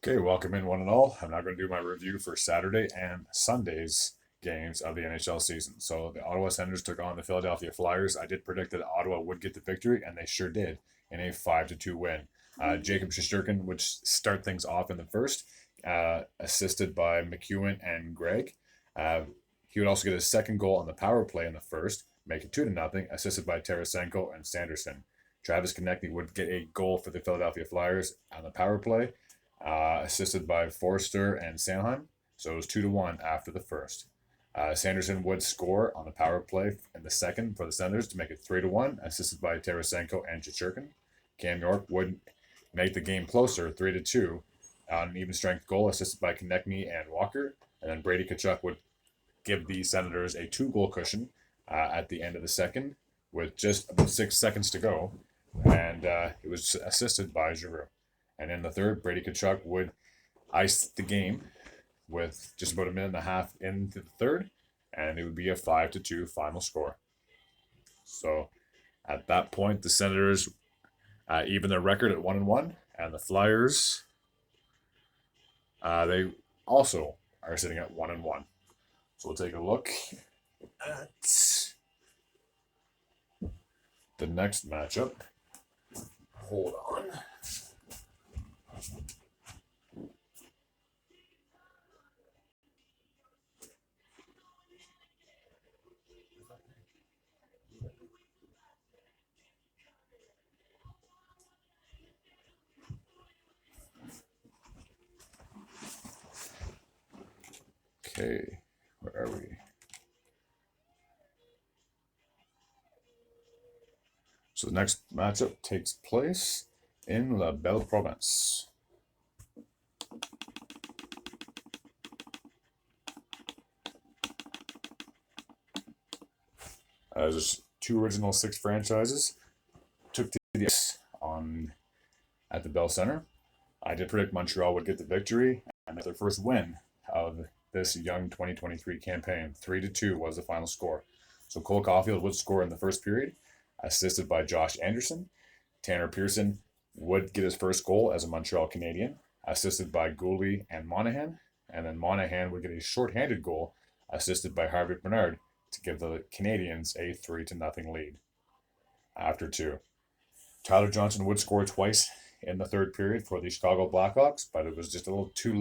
Okay, welcome in one and all. I'm now going to do my review for Saturday and Sunday's games of the NHL season. So the Ottawa Senators took on the Philadelphia Flyers. I did predict that Ottawa would get the victory, and they sure did in a 5-2 win. Jacob Shesterkin would start things off in the first, assisted by McEwen and Gregg. Uh, he would also get his second goal on the power play in the first, make it 2-0, assisted by Tarasenko and Sanderson. Travis Konechny would get a goal for the Philadelphia Flyers on the power play, assisted by Forster and Sanheim. So it was 2-1 after the first. Sanderson would score on the power play in the second for the Senators to make it 3-1, assisted by Tarasenko and Chichurkin. Cam York would make the game closer, 3-2, on an even strength goal, assisted by Konechny and Walker. And then Brady Tkachuk would give the Senators a 2-goal cushion at the end of the second, with just about 6 seconds to go, and it was assisted by Giroux. And in the third, Brady Tkachuk would ice the game with just about a minute and a half into the third, and it would be a 5-2 final score. So at that point, the Senators even their record at 1-1, and the Flyers they also are sitting at 1-1. So we'll take a look at the next matchup. Hold on. Okay, where are we? So the next matchup takes place in La Belle Province. There's two original six franchises took to the ice on at the Bell Center. I did predict Montreal would get the victory and their first win of this young 2023 campaign. 3-2 was the final score. So Cole Caulfield would score in the first period, assisted by Josh Anderson. Tanner Pearson would get his first goal as a Montreal Canadian, assisted by Gooley and Monahan. And then Monahan would get a shorthanded goal, assisted by Harvey Bernard, to give the Canadians a 3-0 lead. After two, Tyler Johnson would score twice in the third period for the Chicago Blackhawks, but it was just a little too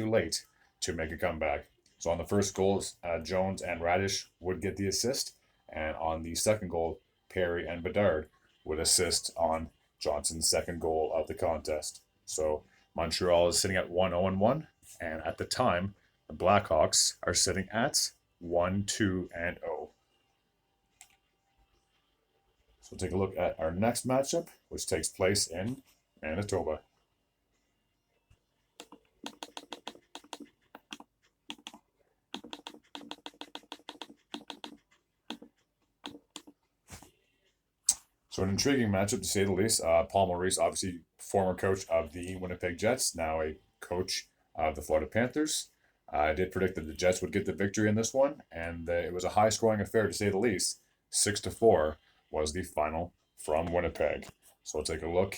late to make a comeback. So on the first goal, Jones and Radish would get the assist, and on the second goal, Perry and Bedard would assist on Johnson's second goal of the contest. So Montreal is sitting at 1-0-1, and at the time, the Blackhawks are sitting at 1-2-0. So we'll take a look at our next matchup, which takes place in Manitoba. So an intriguing matchup to say the least. Paul Maurice, obviously former coach of the Winnipeg Jets, now a coach of the Florida Panthers. I did predict that the Jets would get the victory in this one, and it was a high-scoring affair to say the least. 6-4 was the final from Winnipeg. So we'll take a look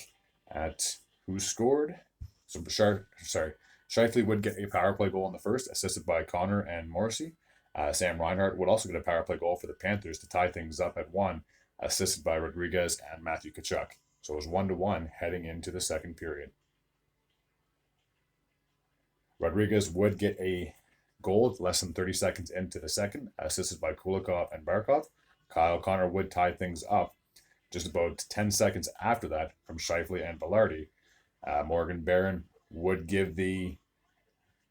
at who scored. So Shifley would get a power play goal in the first, assisted by Connor and Morrissey. Sam Reinhart would also get a power play goal for the Panthers to tie things up at 1, assisted by Rodriguez and Matthew Tkachuk. So it was 1-1 heading into the second period. Rodriguez would get a goal less than 30 seconds into the second, assisted by Kulikov and Barkov. Kyle Connor would tie things up just about 10 seconds after that from Shifley and Belardi. Morgan Barron would give the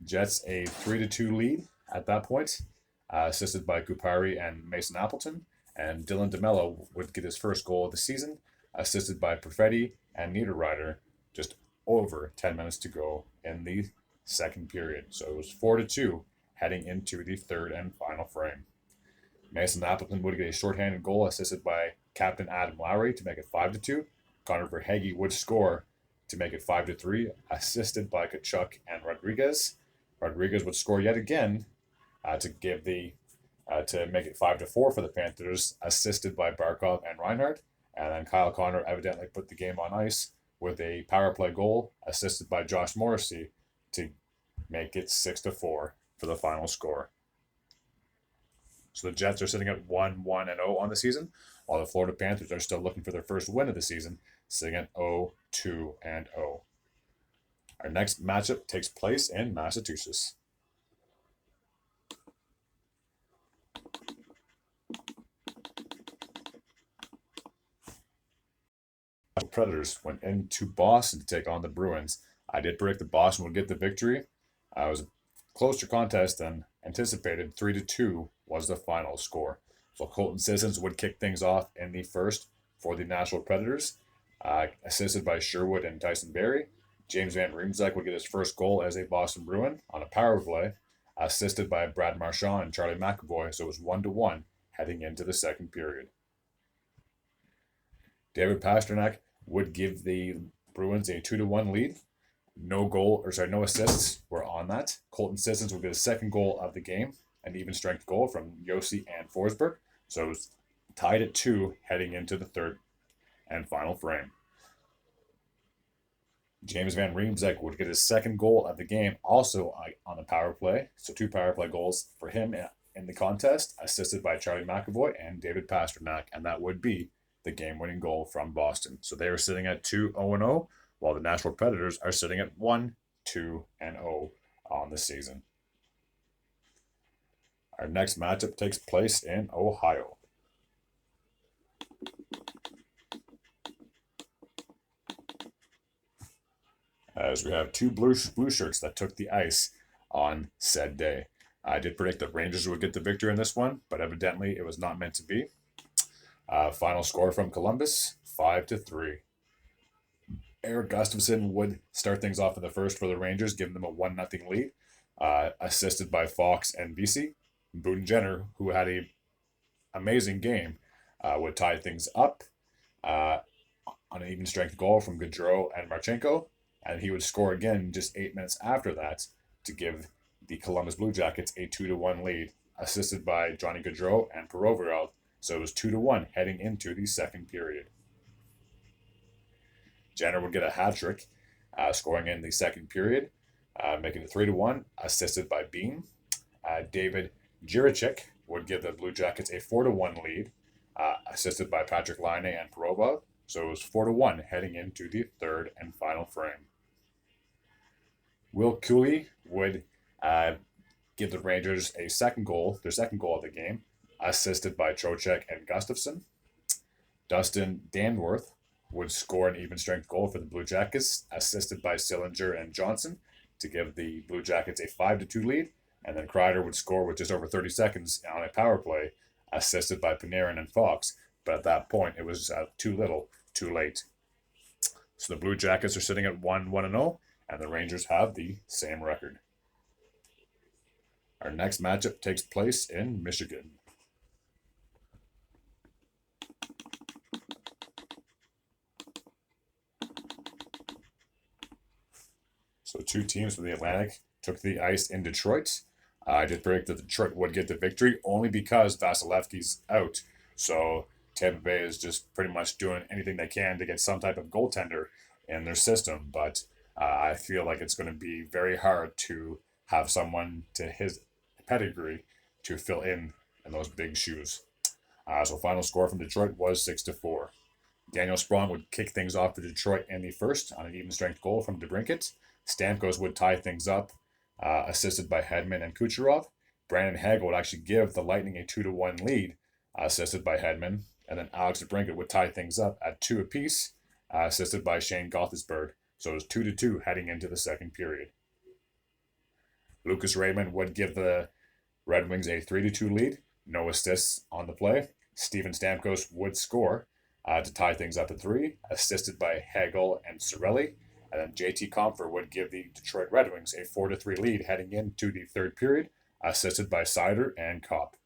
Jets a 3-2 lead at that point, assisted by Kupari and Mason Appleton. And Dylan DeMello would get his first goal of the season, assisted by Perfetti and Niederreiter, just over 10 minutes to go in the second period. So it was 4-2 heading into the third and final frame. Mason Appleton would get a shorthanded goal, assisted by Captain Adam Lowry to make it 5-2. Connor Verhaeghe would score to make it 5-3, assisted by Tkachuk and Rodriguez. Rodriguez would score yet again to give the to make it 5-4 for the Panthers, assisted by Barkov and Reinhardt. And then Kyle Connor evidently put the game on ice with a power play goal, assisted by Josh Morrissey, to make it 6-4 for the final score. So the Jets are sitting at 1-1-0 on the season, while the Florida Panthers are still looking for their first win of the season, sitting at 0-2-0. Our next matchup takes place in Massachusetts. Predators went into Boston to take on the Bruins. I did predict that Boston would get the victory. It was a closer contest than anticipated. 3-2 was the final score. So Colton Sissons would kick things off in the first for the Nashville Predators, assisted by Sherwood and Tyson Barrie. James Van Riemsdyk would get his first goal as a Boston Bruin on a power play, assisted by Brad Marchand and Charlie McAvoy. So it was 1-1 heading into the second period. David Pastrnak would give the Bruins a 2-1 lead. No assists were on that. Colton Sissons would get his second goal of the game, an even strength goal from Josi and Forsberg. So it was tied at 2 heading into the third and final frame. James Van Riemsdyk would get his second goal of the game, also on a power play. So 2 power play goals for him in the contest, assisted by Charlie McAvoy and David Pastrnak, and that would be the game-winning goal from Boston. So they are sitting at 2-0-0, while the Nashville Predators are sitting at 1-2-0 on the season. Our next matchup takes place in Ohio. As we have 2 blue shirts that took the ice on said day. I did predict that Rangers would get the victory in this one, but evidently it was not meant to be. Final score from Columbus, 5-3. Eric Gustafsson would start things off in the first for the Rangers, giving them a 1-0 lead, assisted by Fox and Vesey. Boone Jenner, who had an amazing game, would tie things up on an even strength goal from Gaudreau and Marchenko, and he would score again just 8 minutes after that to give the Columbus Blue Jackets a 2-1 lead, assisted by Johnny Gaudreau and Perovirov. So it was 2-1 heading into the second period. Jenner would get a hat trick, scoring in the second period, making it 3-1, assisted by Beam. David Jiricek would give the Blue Jackets a 4-1 lead, assisted by Patrick Laine and Perovov. So it was 4-1 heading into the third and final frame. Will Cooley would give the Rangers their second goal of the game, assisted by Trocheck and Gustafsson. Dustin Danworth would score an even strength goal for the Blue Jackets, assisted by Sillinger and Johnson to give the Blue Jackets a 5-2 lead. And then Kreider would score with just over 30 seconds on a power play, assisted by Panarin and Fox. But at that point, it was too little, too late. So the Blue Jackets are sitting at 1-1-0, and the Rangers have the same record. Our next matchup takes place in Michigan. So 2 teams from the Atlantic took the ice in Detroit. I did predict that Detroit would get the victory only because Vasilevsky's out. So Tampa Bay is just pretty much doing anything they can to get some type of goaltender in their system. But I feel like it's going to be very hard to have someone to his pedigree to fill in those big shoes. So final score from Detroit was 6-4. Daniel Sprong would kick things off for Detroit in the first on an even strength goal from DeBrincat. Stamkos would tie things up, assisted by Hedman and Kucherov. Brandon Hagel would actually give the Lightning a 2-1 lead, assisted by Hedman. And then Alex DeBrincat would tie things up at 2 apiece, assisted by Shane Gothisberg. So it was 2-2 heading into the second period. Lucas Raymond would give the Red Wings a 3-2 lead, no assists on the play. Steven Stamkos would score to tie things up at 3, assisted by Hagel and Cirelli. And then JT Compher would give the Detroit Red Wings a 4-3 lead heading into the third period, assisted by Seider and Kopp.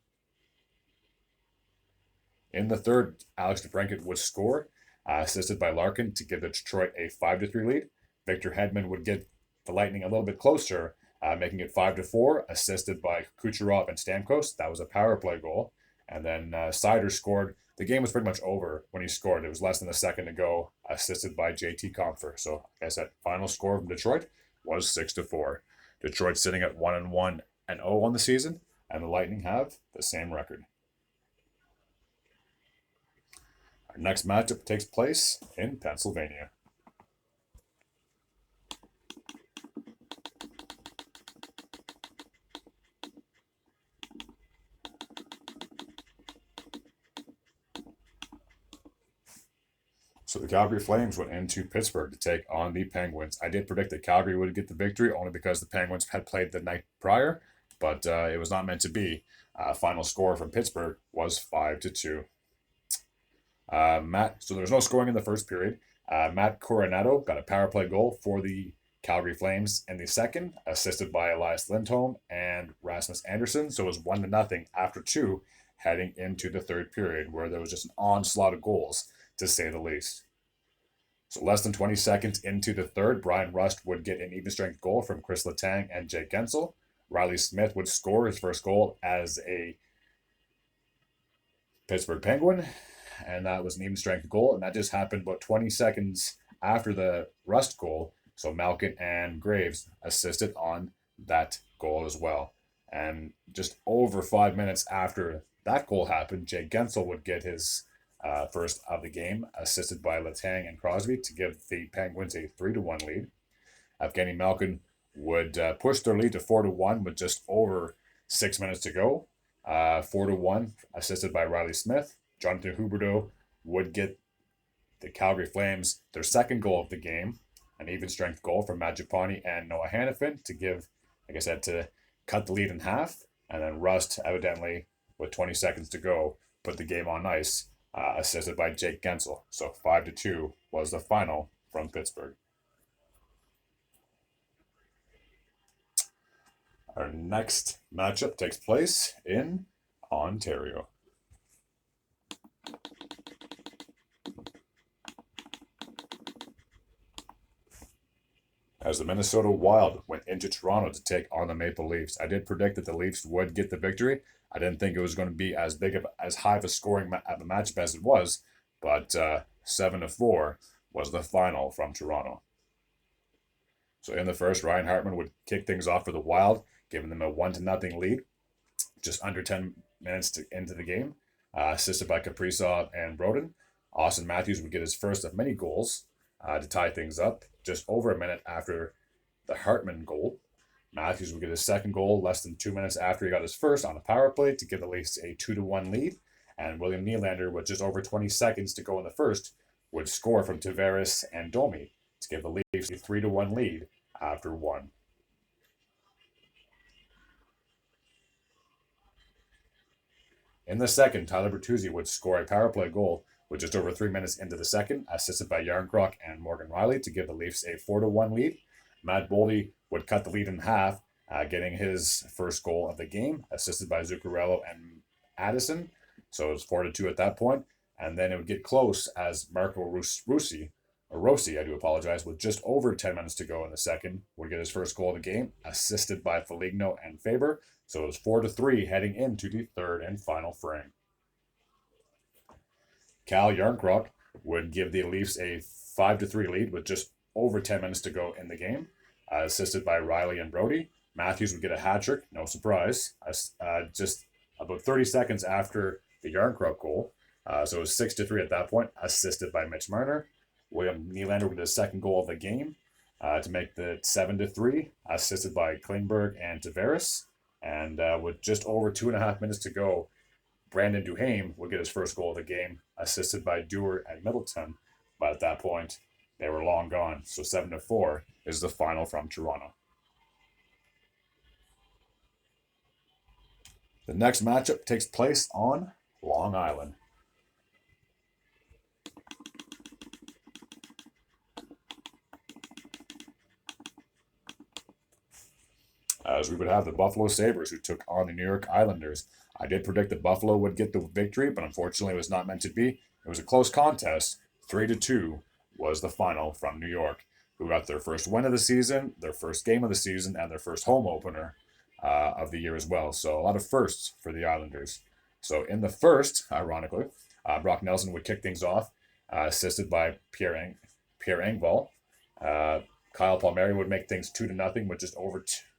In the third, Alex DeBrincat would score, assisted by Larkin to give the Detroit a 5-3 lead. Victor Hedman would get the Lightning a little bit closer, making it 5-4, assisted by Kucherov and Stamkos. That was a power play goal. And then Seider scored. The game was pretty much over when he scored. It was less than a second to go, assisted by JT Compher. So, like I said, final score from Detroit, was 6-4. Detroit sitting at 1-1 and 0 on the season, and the Lightning have the same record. Our next matchup takes place in Pennsylvania. So the Calgary Flames went into Pittsburgh to take on the Penguins. I did predict that Calgary would get the victory only because the Penguins had played the night prior, but it was not meant to be. Final score from Pittsburgh was 5-2. So there was no scoring in the first period. Matt Coronado got a power play goal for the Calgary Flames in the second, assisted by Elias Lindholm and Rasmus Andersson. So it was 1-0 after 2, heading into the third period, where there was just an onslaught of goals, to say the least. So less than 20 seconds into the third, Brian Rust would get an even strength goal from Chris Letang and Jake Gensel. Riley Smith would score his first goal as a Pittsburgh Penguin, and that was an even strength goal, and that just happened about 20 seconds after the Rust goal. So Malkin and Graves assisted on that goal as well. And just over 5 minutes after that goal happened, Jake Gensel would get his first of the game, assisted by Letang and Crosby to give the Penguins a 3-1 lead. Evgeny Malkin would push their lead to 4-1 with just over 6 minutes to go. 4-1, assisted by Riley Smith. Jonathan Huberdeau would get the Calgary Flames their second goal of the game, an even strength goal from Matt Japani and Noah Hannafin to give, like I said, to cut the lead in half. And then Rust, evidently, with 20 seconds to go, put the game on ice, assisted by Jake Gensel. So 5-2 was the final from Pittsburgh. Our next matchup takes place in Ontario. As the Minnesota Wild went into Toronto to take on the Maple Leafs, I did predict that the Leafs would get the victory. I didn't think it was going to be as high of a scoring of a matchup as it was, but 7-4 was the final from Toronto. So in the first, Ryan Hartman would kick things off for the Wild, giving them a 1-0 lead, just under 10 minutes into the game, assisted by Kaprizov and Broden. Austin Matthews would get his first of many goals to tie things up, just over a minute after the Hartman goal. Matthews would get his second goal less than 2 minutes after he got his first on a power play to give the Leafs a 2-1 lead. And William Nylander, with just over 20 seconds to go in the first, would score from Tavares and Domi to give the Leafs a 3-1 lead after one. In the second, Tyler Bertuzzi would score a power play goal with just over 3 minutes into the second, assisted by Yarncroc and Morgan Riley to give the Leafs a 4-1 lead. Matt Boldy would cut the lead in half, getting his first goal of the game, assisted by Zuccarello and Addison. So it was 4-2 at that point. And then it would get close as Marco Rossi, with just over 10 minutes to go in the second, would get his first goal of the game, assisted by Foligno and Faber. So it was 4-3 heading into the third and final frame. Cal Yarncroc would give the Leafs a 5-3 lead with just over 10 minutes to go in the game, assisted by Riley and Brody. Matthews would get a hat trick, no surprise, just about 30 seconds after the Yarncroc goal. So it was 6-3 at that point, assisted by Mitch Marner. William Nylander with his second goal of the game to make the 7-3, assisted by Klingberg and Tavares. And with just over 2.5 minutes to go, Brandon Duhaime would get his first goal of the game, assisted by Dewar and Middleton. But at that point, they were long gone. So 7-4 is the final from Toronto. The next matchup takes place on Long Island. As we would have the Buffalo Sabres, who took on the New York Islanders. I did predict that Buffalo would get the victory, but unfortunately it was not meant to be. It was a close contest. 3-2 was the final from New York, who got their first win of the season, their first game of the season, and their first home opener of the year as well. So a lot of firsts for the Islanders. So in the first, ironically, Brock Nelson would kick things off, assisted by Pierre Engvall. Kyle Palmieri would make things 2-0 with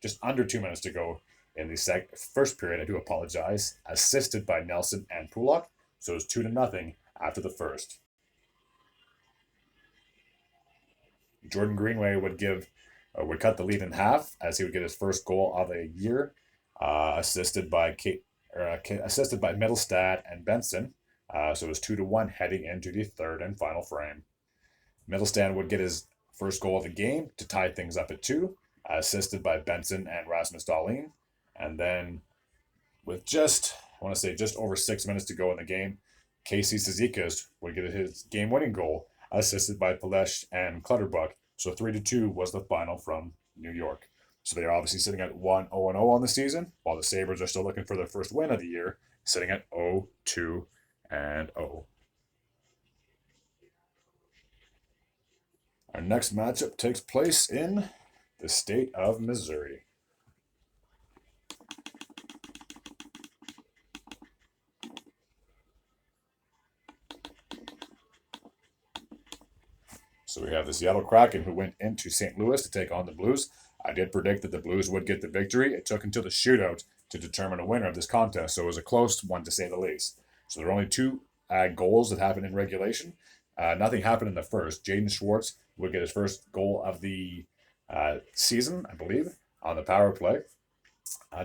just under 2 minutes to go in the first period. I do apologize. Assisted by Nelson and Pulak, so it was 2-0 after the first. Jordan Greenway would cut the lead in half as he would get his first goal of the year, assisted by Middlestad and Benson. So it was 2-1 heading into the third and final frame. Middlestad would get his first goal of the game to tie things up at 2, assisted by Benson and Rasmus Dahlin. And then with just over 6 minutes to go in the game, Casey Cizikas would get his game-winning goal, assisted by Palesh and Clutterbuck. So 3-2 was the final from New York. So they're obviously sitting at 1-0-0 on the season, while the Sabres are still looking for their first win of the year, sitting at 0-2-0. Our next matchup takes place in the state of Missouri. So we have the Seattle Kraken, who went into St. Louis to take on the Blues. I did predict that the Blues would get the victory. It took until the shootout to determine a winner of this contest, so it was a close one to say the least. So there were only 2 goals that happened in regulation. Nothing happened in the first. Jaden Schwartz would get his first goal of the season, I believe, on the power play.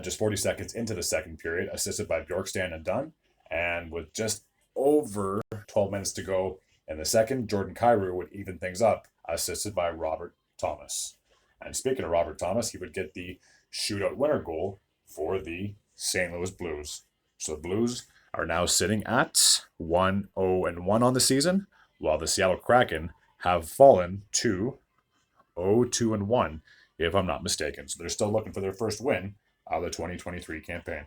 Just 40 seconds into the second period, assisted by Bjorkstrand and Dunn. And with just over 12 minutes to go in the second, Jordan Kyrou would even things up, assisted by Robert Thomas. And speaking of Robert Thomas, he would get the shootout winner goal for the St. Louis Blues. So the Blues are now sitting at 1-0-1 on the season, while the Seattle Kraken have fallen to 0-2-1, if I'm not mistaken. So they're still looking for their first win of the 2023 campaign.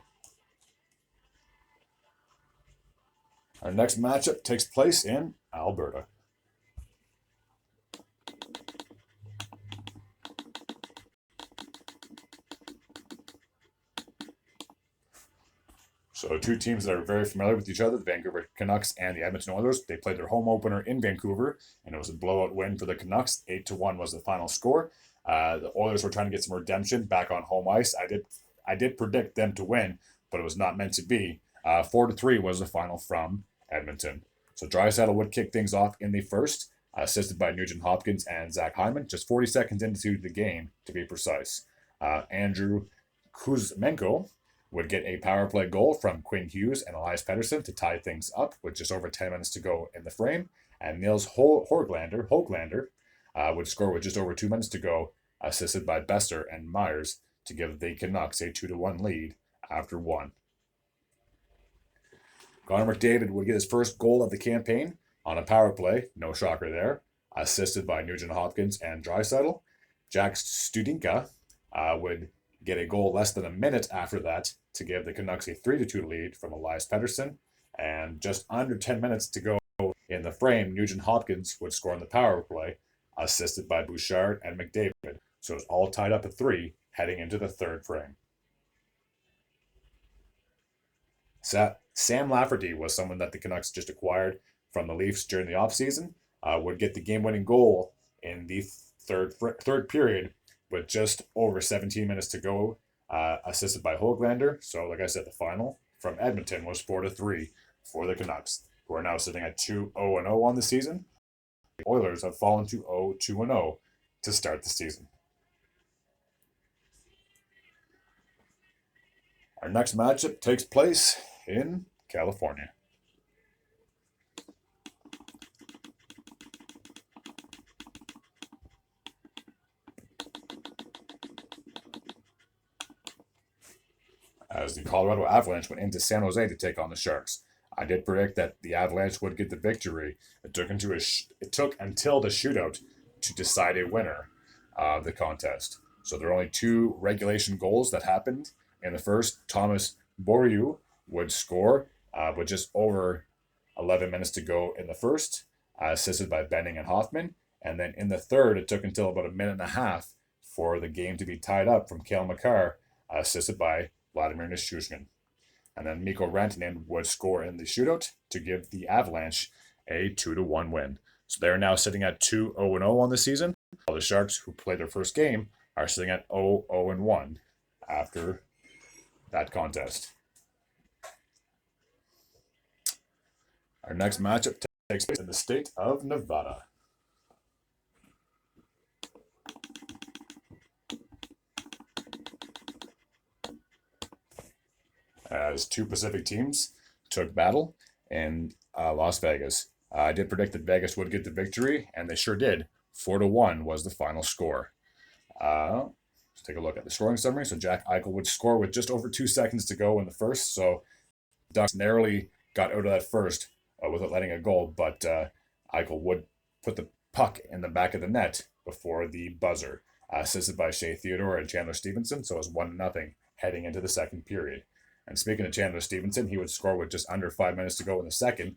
Our next matchup takes place in Alberta. So 2 teams that are very familiar with each other, the Vancouver Canucks and the Edmonton Oilers. They played their home opener in Vancouver, and it was a blowout win for the Canucks. 8-1 was the final score. The Oilers were trying to get some redemption back on home ice. I did predict them to win, but it was not meant to be. 4-3 was the final from Edmonton. So Draisaitl would kick things off in the first, assisted by Nugent Hopkins and Zach Hyman, just 40 seconds into the game, to be precise. Andrew Kuzmenko would get a power play goal from Quinn Hughes and Elias Pettersson to tie things up with just over 10 minutes to go in the frame. And Nils Hoglander would score with just over 2 minutes to go, assisted by Bester and Myers to give the Canucks a 2-1 lead after 1. Connor McDavid would get his first goal of the campaign on a power play, no shocker there, assisted by Nugent Hopkins and Draisaitl. Jack Studnicka would get a goal less than a minute after that to give the Canucks a 3-2 lead from Elias Pettersson. And just under 10 minutes to go in the frame, Nugent Hopkins would score on the power play, assisted by Bouchard and McDavid. So it's all tied up at 3 heading into the third frame. Sam Lafferty was someone that the Canucks just acquired from the Leafs during the offseason. Would get the game-winning goal in the third period with just over 17 minutes to go, assisted by Hoglander. So, like I said, the final from Edmonton was 4-3 for the Canucks, who are now sitting at 2-0-0 on the season. The Oilers have fallen to 0-2-0 to start the season. Our next matchup takes place in California. As the Colorado Avalanche went into San Jose to take on the Sharks, I did predict that the Avalanche would get the victory. It took until the shootout to decide a winner of the contest. So there are only 2 regulation goals that happened. In the first, Thomas Bourriou would score with just over 11 minutes to go in the first, assisted by Benning and Hoffman. And then in the third, it took until about a minute and a half for the game to be tied up from Cale Makar, assisted by Vladimir Nichushkin. And then Mikko Rantanen would score in the shootout to give the Avalanche a 2-1 win. So they're now sitting at 2-0-0 on the season, while the Sharks, who played their first game, are sitting at 0-0-1 after that contest. Our next matchup takes place in the state of Nevada. As two Pacific teams took battle in Las Vegas. I did predict that Vegas would get the victory, and they sure did. 4-1 was the final score. Let's take a look at the scoring summary. So Jack Eichel would score with just over 2 seconds to go in the first. So Ducks narrowly got out of that first without letting a goal, but Eichel would put the puck in the back of the net before the buzzer, assisted by Shea Theodore and Chandler Stevenson. So it was 1-0 heading into the second period. And speaking of Chandler Stevenson, he would score with just under 5 minutes to go in the second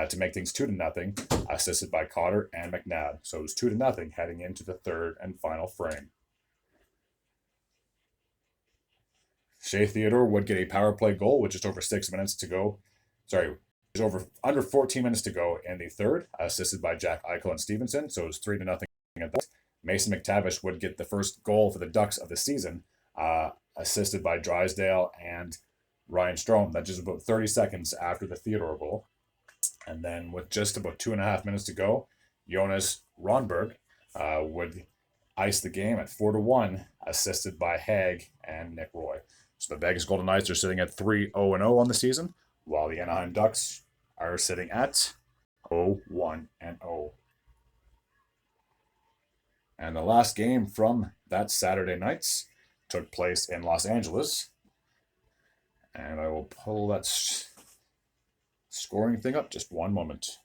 to make things 2-0, assisted by Cotter and McNabb. So it was 2-0 heading into the third and final frame. Shea Theodore would get a power play goal with just over 6 minutes to go. Under 14 minutes to go in the third, assisted by Jack Eichel and Stevenson. So it was 3-0 at that. Mason McTavish would get the first goal for the Ducks of the season, assisted by Drysdale and Ryan Strome. That's just about 30 seconds after the Theodore goal. And then with just about 2.5 minutes to go, Jonas Ronberg would ice the game at 4-1, assisted by Haig and Nick Roy. So the Vegas Golden Knights are sitting at 3-0-0 on the season, while the Anaheim Ducks are sitting at 0-1-0. And the last game from that Saturday night took place in Los Angeles. And I will pull that scoring thing up just one moment.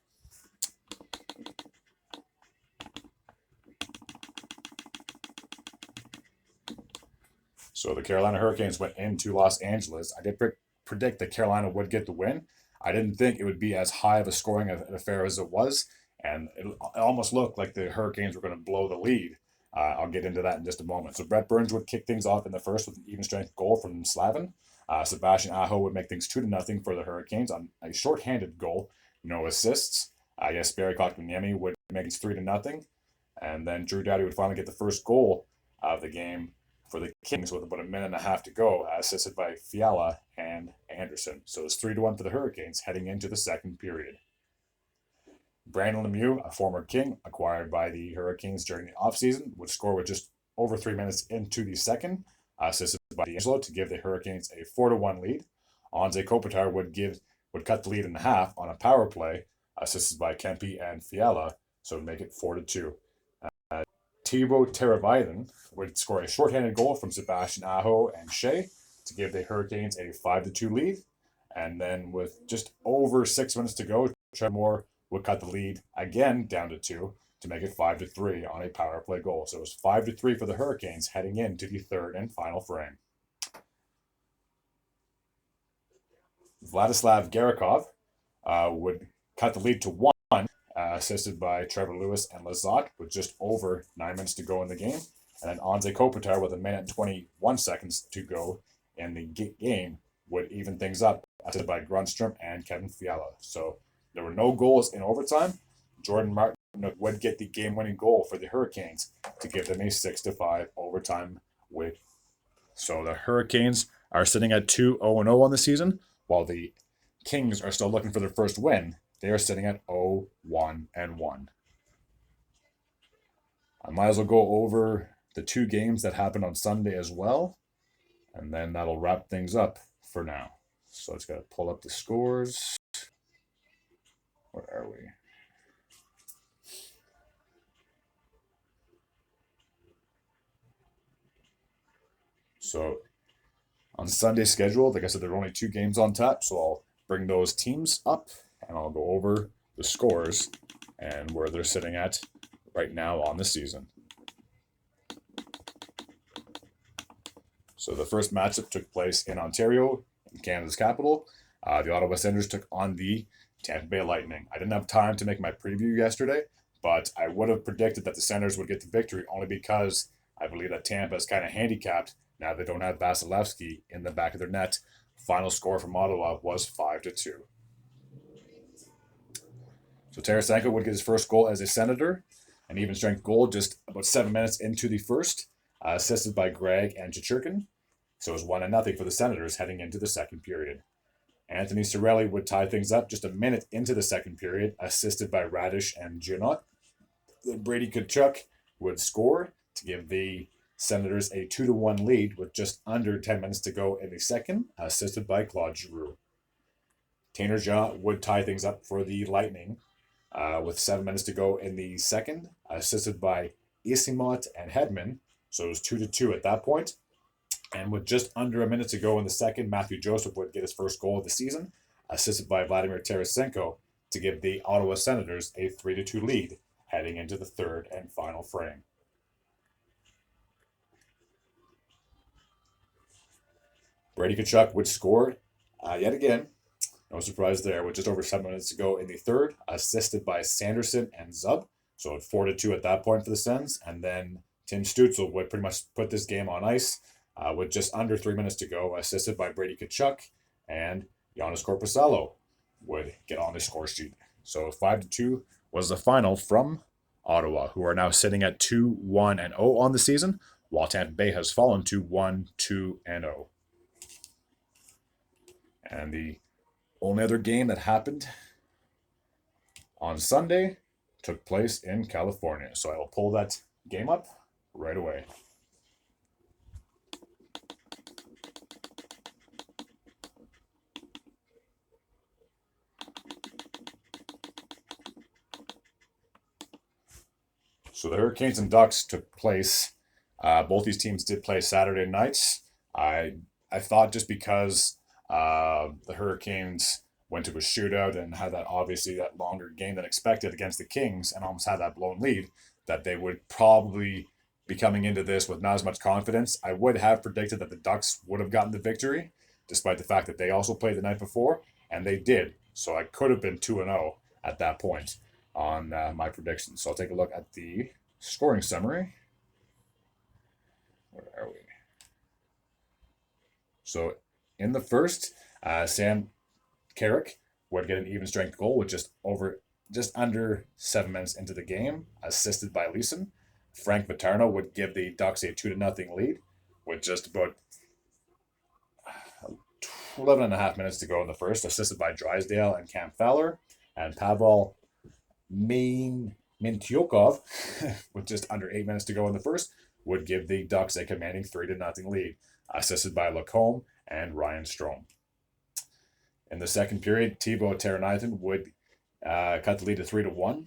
So the Carolina Hurricanes went into Los Angeles. I did predict that Carolina would get the win. I didn't think it would be as high of a scoring affair as it was, and it almost looked like the Hurricanes were going to blow the lead. I'll get into that in just a moment. So Brett Burns would kick things off in the first with an even strength goal from Slavin. Sebastian Aho would make things 2-0 for the Hurricanes on a shorthanded goal, no assists. Barry Kotkaniemi would make it 3-0, and then Drew Doughty would finally get the first goal of the game for the Kings with about 1.5 minutes to go, assisted by Fiala and Anderson. So it's 3-1 for the Hurricanes heading into the second period. Brandon Lemieux, a former King acquired by the Hurricanes during the offseason, would score with just over 3 minutes into the second, assisted by D'Angelo to give the Hurricanes a 4-1 lead. Anze Kopitar would cut the lead in half on a power play, assisted by Kempe and Fiala, so to make it 4-2. Teuvo Teravainen would score a shorthanded goal from Sebastian Aho and Shea to give the Hurricanes a 5-2 lead. And then with just over 6 minutes to go, Trevor Moore would cut the lead again down to 2 to make it 5-3 on a power play goal. So it was 5-3 for the Hurricanes heading into the third and final frame. Vladislav Garakov would cut the lead to 1, assisted by Trevor Lewis and Lazat with just over 9 minutes to go in the game. And then Anze Kopitar with 1 minute and 21 seconds to go in the game would even things up, assisted by Grundstrom and Kevin Fiala. So there were no goals in overtime. Jordan Martin would get the game-winning goal for the Hurricanes to give them a 6-5 overtime win. So the Hurricanes are sitting at 2-0-0 on the season, while the Kings are still looking for their first win. They are sitting at 0-1-1. I might as well go over the 2 games that happened on Sunday as well, and then that'll wrap things up for now. So I just got to pull up the scores. Where are we? So on Sunday's schedule, like I said, there are only 2 games on tap, so I'll bring those teams up and I'll go over the scores and where they're sitting at right now on the season. So the first matchup took place in Ontario, in Canada's capital. The Ottawa Senators took on the Tampa Bay Lightning. I didn't have time to make my preview yesterday, but I would have predicted that the Senators would get the victory only because I believe that Tampa is kind of handicapped now they don't have Vasilevsky in the back of their net. Final score from Ottawa was 5-2. So Tarasenko would get his first goal as a Senator, an even strength goal just about 7 minutes into the first, assisted by Greg and Chichurkin. So it was 1-0 for the Senators heading into the second period. Anthony Cirelli would tie things up just a minute into the second period, assisted by Radish and Junot. Then Brady Tkachuk would score to give the Senators a 2-1 lead with just under 10 minutes to go in the second, assisted by Claude Giroux. Tanner Jean would tie things up for the Lightning with 7 minutes to go in the second, assisted by Isimot and Hedman. So it was 2-2 at that point. And with just under a minute to go in the second, Matthew Joseph would get his first goal of the season, assisted by Vladimir Tarasenko to give the Ottawa Senators a 3-2 lead heading into the third and final frame. Brady Tkachuk would score yet again. No surprise there, with just over 7 minutes to go in the third, assisted by Sanderson and Zub. So at 4-2 at that point for the Sens. And then Tim Stützle would pretty much put this game on ice with just under 3 minutes to go, assisted by Brady Tkachuk, and Giannis Korpisalo would get on the score sheet. So 5-2 was the final from Ottawa, who are now sitting at 2-1-0 on the season, while Tampa Bay has fallen to 1-2-0. And the only other game that happened on Sunday took place in California. So I will pull that game up right away. So the Hurricanes and Ducks took place. Both these teams did play Saturday nights. I thought just because the Hurricanes went to a shootout and had that obviously that longer game than expected against the Kings and almost had that blown lead, that they would probably be coming into this with not as much confidence. I would have predicted that the Ducks would have gotten the victory, despite the fact that they also played the night before, and they did. So I could have been 2-0 at that point on my predictions. So I'll take a look at the scoring summary. Where are we? So in the first, Sam Carrick would get an even strength goal with just under 7 minutes into the game, assisted by Leeson. Frank Vaterno would give the Ducks a 2-0 lead with just about 11 and a half minutes to go in the first, assisted by Drysdale and Cam Fowler. And Pavel Mintyukov, with just under 8 minutes to go in the first, would give the Ducks a commanding 3-0 lead, assisted by Lacombe and Ryan Strome. In the second period, Teuvo Teravainen would cut the lead to 3-1,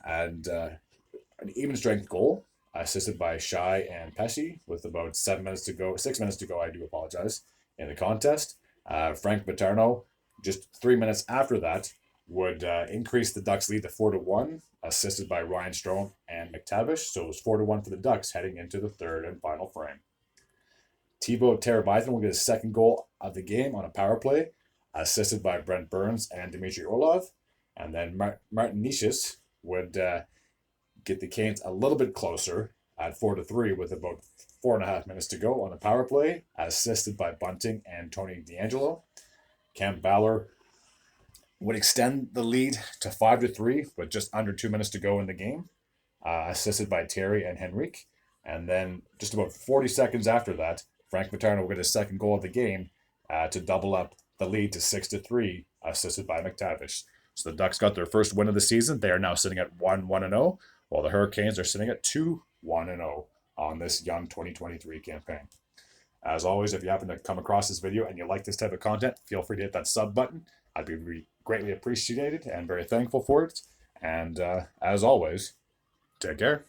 and an even strength goal, assisted by Shai and Pesci, with about 6 minutes to go, I do apologize, in the contest. Frank Vaterno, just 3 minutes after that, would increase the Ducks' lead to 4-1, assisted by Ryan Strome and McTavish. So it was 4-1 for the Ducks heading into the third and final frame. Teuvo Teravainen will get his second goal of the game on a power play, assisted by Brent Burns and Dmitry Orlov. And then Martin Nishis would get the Canes a little bit closer at 4-3 with about 4.5 minutes to go on a power play, assisted by Bunting and Tony DeAngelo. Cam Fowler would extend the lead to 5-3 with just under 2 minutes to go in the game, assisted by Terry and Henrique. And then just about 40 seconds after that, Frank Vaterno will get his second goal of the game to double up the lead to 6-3, assisted by McTavish. So the Ducks got their first win of the season. They are now sitting at 1-1-0, while the Hurricanes are sitting at 2-1-0 on this young 2023 campaign. As always, if you happen to come across this video and you like this type of content, feel free to hit that sub button. I'd be greatly appreciated and very thankful for it. And as always, take care.